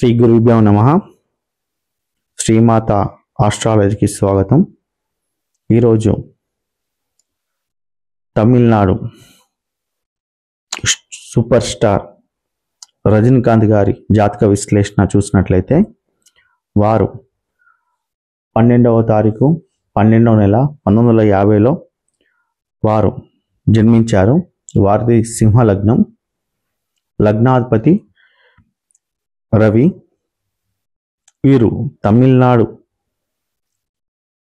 శ్రీ గురుభ్యో నమః. శ్రీమాత ఆస్ట్రాలజీకి స్వాగతం. ఈరోజు తమిళనాడు సూపర్ స్టార్ రజనీకాంత్ గారి జాతక విశ్లేషణ చూసినట్లయితే వారు 12వ తారీఖు 12వ నెల 1950లో వారు జన్మించారు. వారిది సింహ లగ్నం. లగ్నాధిపతి రవి. వీరు తమిళనాడు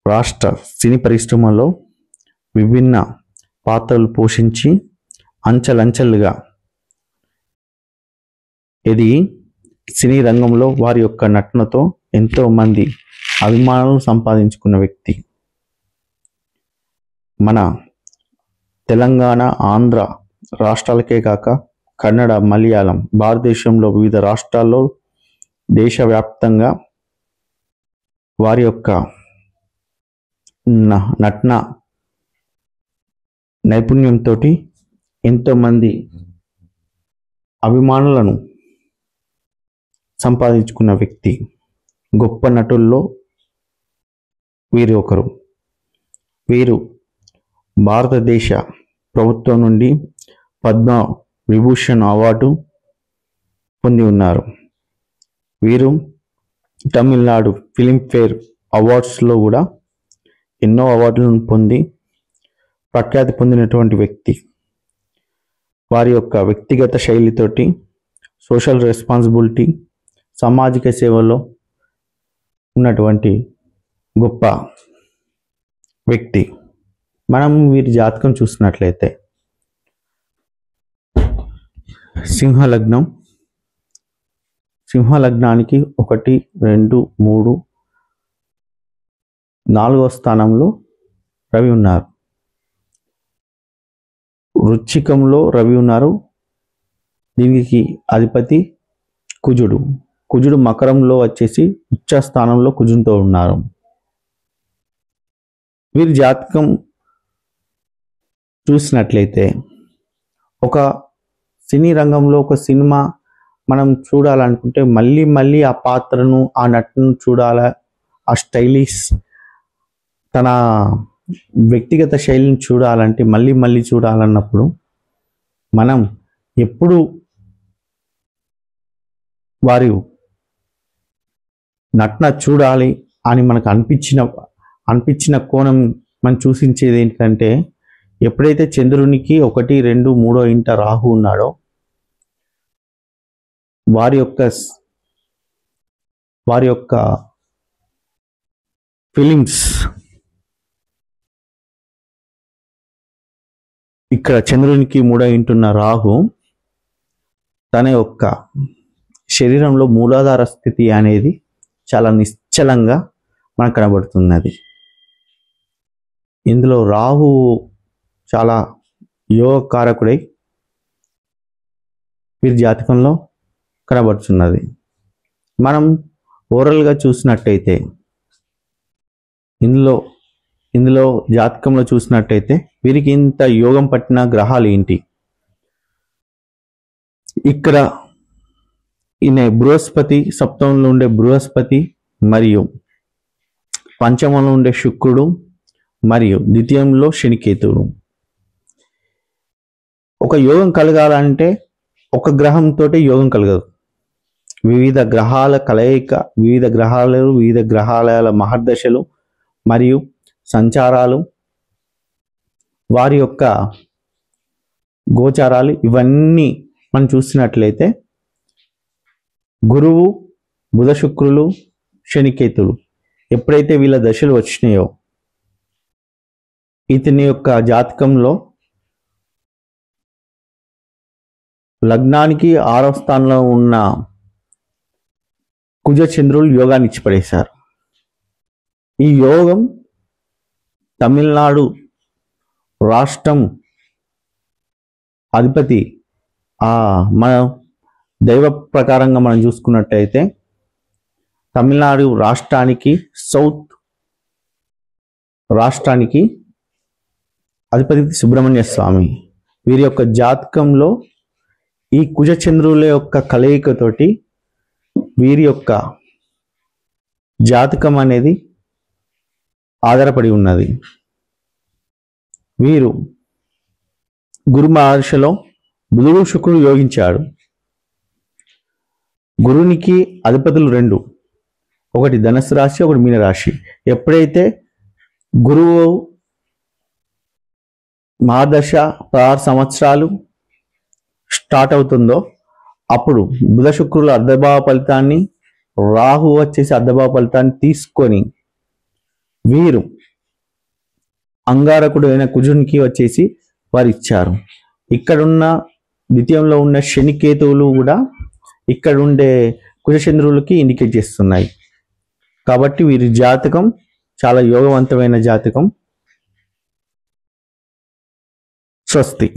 రాష్ట్ర సినీ పరిశ్రమలో విభిన్న పాత్రలు పోషించి అంచెలంచెలుగా ఎదిగి సినీ రంగంలో వారి యొక్క నటనతో ఎంతో మంది అభిమానులను సంపాదించుకున్న వ్యక్తి. మన తెలంగాణ, ఆంధ్ర రాష్ట్రాలకే కాక కన్నడ, మలయాళం, భారతదేశంలో వివిధ రాష్ట్రాల్లో దేశవ్యాప్తంగా వారి యొక్క నటన నైపుణ్యంతో ఎంతోమంది అభిమానులను సంపాదించుకున్న వ్యక్తి. గొప్ప నటుల్లో వీరు ఒకరు. వీరు భారతదేశ ప్రభుత్వం నుండి పద్మ విభూషణ్ అవార్డు పొంది ఉన్నారు. వీరు తమిళనాడు ఫిలింఫేర్ అవార్డ్స్లో కూడా ఎన్నో అవార్డులను పొంది ప్రఖ్యాతి పొందినటువంటి వ్యక్తి. వారి యొక్క వ్యక్తిగత శైలితోటి సోషల్ రెస్పాన్సిబిలిటీ, సామాజిక సేవలో ఉన్నటువంటి గొప్ప వ్యక్తి. మనం వీరి జాతకం చూసినట్లయితే సింహలగ్నం. సింహలగ్నానికి 1, 2, 3, 4వ స్థానంలో రవి ఉన్నారు. వృశ్చికంలో రవి ఉన్నారు. దీనికి అధిపతి కుజుడు. కుజుడు మకరంలో వచ్చేసి ఉచ్చ స్థానంలో కుజునితో ఉన్నారు. వీరి జాతకం చూసినట్లయితే ఒక సినీ రంగంలో ఒక సినిమా మనం చూడాలనుకుంటే మళ్ళీ ఆ పాత్రను, ఆ నటనను చూడాల, ఆ స్టైలిష్ తన వ్యక్తిగత శైలిని చూడాలంటే మళ్ళీ చూడాలన్నప్పుడు మనం ఎప్పుడు వారి నటన చూడాలి అని మనకు అనిపించిన కోణం మనం చూసించేది ఏంటంటే, ఎప్పుడైతే చంద్రునికి 1, 2, 3 ఇంట రాహు ఉన్నాడో వారి యొక్క ఫిలిమ్స్ ఇక్కడ చంద్రునికి 3వ ఇంటున్న రాహు తన యొక్క శరీరంలో మూలాధార స్థితి అనేది చాలా నిశ్చలంగా మనకు కనబడుతున్నది. ఇందులో రాహు చాలా యోగకారకుడై వీరి జాతకంలో కనబడుతున్నది. మనం ఓవరాల్గా చూసినట్టయితే ఇందులో జాతకంలో చూసినట్టయితే వీరికి ఇంత యోగం పట్టిన గ్రహాలు ఏంటి? ఇక్కడ ఈయన బృహస్పతి, సప్తమంలో ఉండే బృహస్పతి మరియు పంచమంలో ఉండే శుక్రుడు మరియు ద్వితీయంలో శనికేతుడు. ఒక యోగం కలగాలంటే ఒక గ్రహంతో యోగం కలగదు. వివిధ గ్రహాల కలయిక, వివిధ గ్రహాల మహర్దశలు మరియు సంచారాలు, వారి యొక్క గోచారాలు, ఇవన్నీ మనం చూసినట్లయితే గురువు, బుధ, శుక్రులు, శనికేతులు ఎప్పుడైతే వీళ్ళ దశలు వచ్చినాయో ఇతని యొక్క జాతకంలో లగ్నానికి 6వ స్థానంలో ఉన్న కుజ చంద్రులు యోగాన్ని ఇచ్చి పడేశారు. ఈ యోగం తమిళనాడు రాష్ట్రం అధిపతి మన దైవ ప్రకారంగా మనం చూసుకున్నట్టయితే తమిళనాడు రాష్ట్రానికి, సౌత్ రాష్ట్రానికి అధిపతి సుబ్రహ్మణ్య స్వామి. వీరి యొక్క జాతకంలో ఈ కుజ చంద్రుల యొక్క కలయికతోటి వీరి యొక్క జాతకం అనేది ఆధారపడి ఉన్నది. వీరు గురు మహర్షిలో బుధుడు శుక్రుడు యోగించాడు. గురునికి అధిపతులు 2, ఒకటి ధనుసు రాశి, ఒకటి మీన రాశి. ఎప్పుడైతే గురువు మహాదశ 16 సంవత్సరాలు స్టార్ట్ అవుతుందో అప్పుడు బుధ శుక్రుల అర్ధభావ ఫలితాన్ని, రాహు వచ్చేసి అర్ధభావ ఫలితాన్ని తీసుకొని వీరు అంగారకుడు అయిన కుజునికి వచ్చేసి వారు ఇచ్చారు. ఇక్కడున్న ద్వితీయంలో ఉన్న శని కేతువులు కూడా ఇక్కడ ఉండే కుజచంద్రులకి ఇండికేట్ చేస్తున్నాయి. కాబట్టి వీరి జాతకం చాలా యోగవంతమైన జాతకం. స్వస్తి.